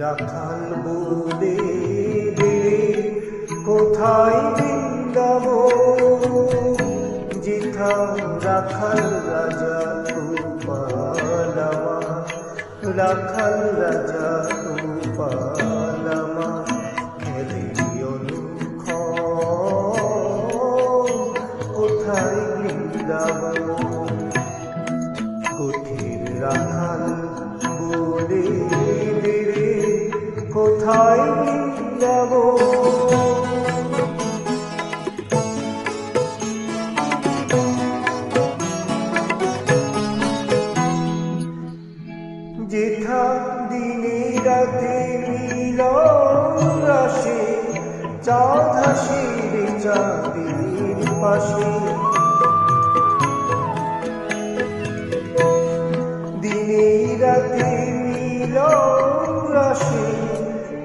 রাখাল বলে কোথায় বৃন্দাবন, যেথা রাখাল রাজা গোপাল আমার, রাখাল রাজা গোপাল আমার খেলে অনুক্ষণ, কোথায় বৃন্দাবন। কোথির রাখাল বলে কোথায় বৃন্দাবন। যেথা দিনে রাতে মিলন রাশে, চাঁদ হাসে রে চাঁদের পাশে। দিনে রাতে মিলন রাশে,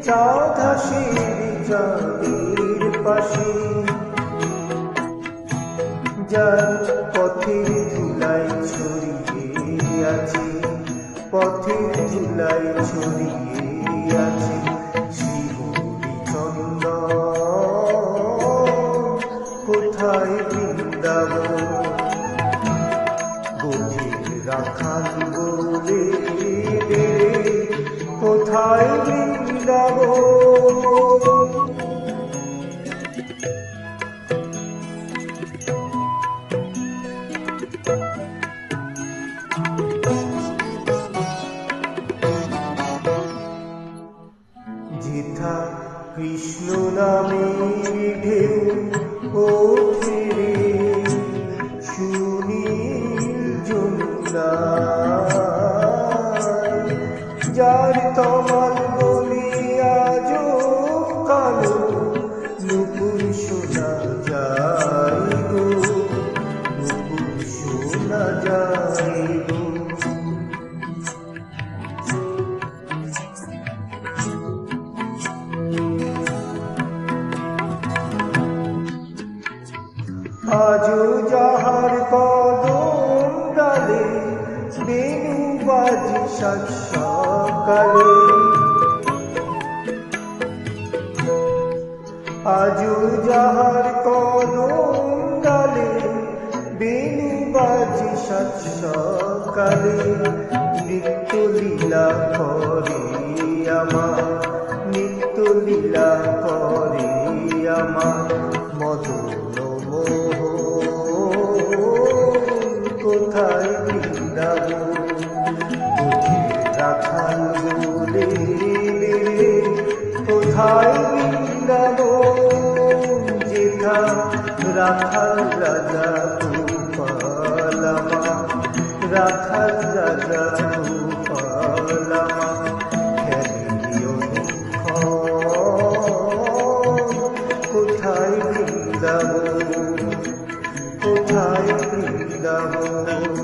চাঁদ হাসে রে চাঁদের পাশে। যার পথের ধুলাই ছড়িয়ে আছে, পথের ধুলাই ছড়িয়ে আছে শ্রীহরি চন্দন, কোথায় বৃন্দাবন। গভীর রাখাল বলে কোথায় বৃন্দাবন। যেথা কৃষ্ণ নামে ঢেউ ওঠে রে সুনীল যমুনায়, যার তমাল বলি আজো কালো নুপুর শোনা যায় গো, নুপুর শোনা যায় গো। আজো যাহার কদম ডালে বেণু বাজে সাত সকালে, আজো যাহার কদম ডালে বেণু বাজে সাত সকালে। নিত্য লীলা করে আমার, নিত্য লীলা করে আমার মদন কোথায় বৃন্দাবন। রাখাল বলে কোথায় বৃন্দাবন, যেথা রাখাল রাজা গোপাল আমার, রাখাল রাজা গোপাল আমার খেলে অনুক্ষণ, কোথায় বৃন্দাবন, কোথায় বৃন্দাবন।